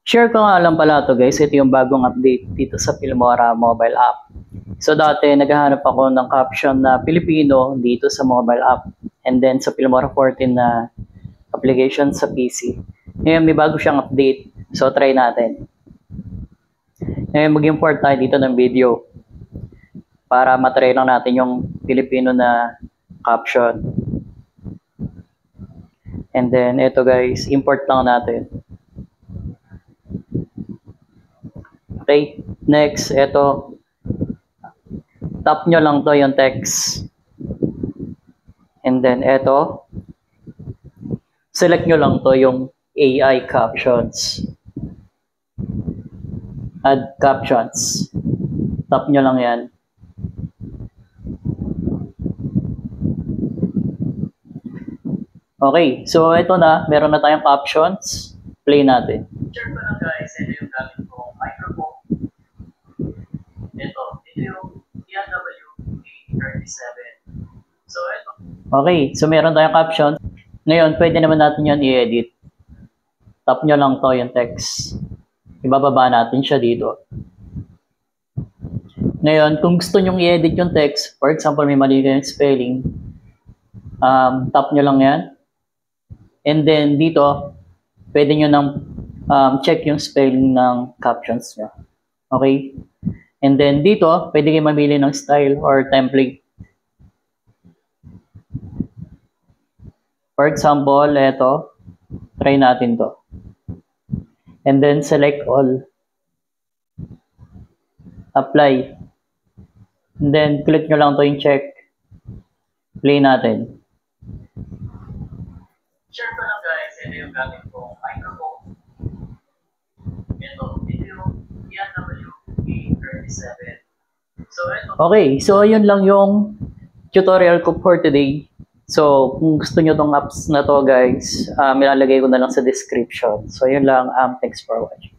Share ko nga lang pala to guys, ito yung bagong update dito sa Filmora mobile app. So dati naghahanap ako ng caption na Pilipino dito sa mobile app and then sa Filmora 14 na application sa PC. Ngayon may bago siyang update, so try natin. Ngayon mag-import tayo dito ng video para matry lang natin yung Pilipino na caption. And then ito guys, import lang natin. Okay, next, ito, tap nyo lang to yung text. And then ito, select nyo lang to yung AI captions. Add captions. Tap nyo lang yan. Okay, so ito na, meron na tayong captions. Play natin. Sure pa lang guys, ito yung gamit kong microphone. Ito yung TNW-37. So, ito. Okay, so meron tayong caption. Ngayon, pwede naman natin yan i-edit. Tap nyo lang to yung text. Ibababa natin siya dito. Ngayon, kung gusto nyo i-edit yung text, for example, may mali kayong spelling, tap nyo lang yan. And then, dito, pwede nyo nang check yung spelling ng captions nyo. Okay? And then dito, pwede kayo mamili ng style or template. For example, ito, try natin to. And then select all. Apply. And then click nyo lang to yung check. Play natin. Sure pa lang guys, ito yung gamit kong microphone. Ito yung TNW-37. Okay, so yun lang yung tutorial ko for today. So, kung gusto nyo tong apps na to guys, ilalagay ko na lang sa description. So, yun lang. Thanks for watching.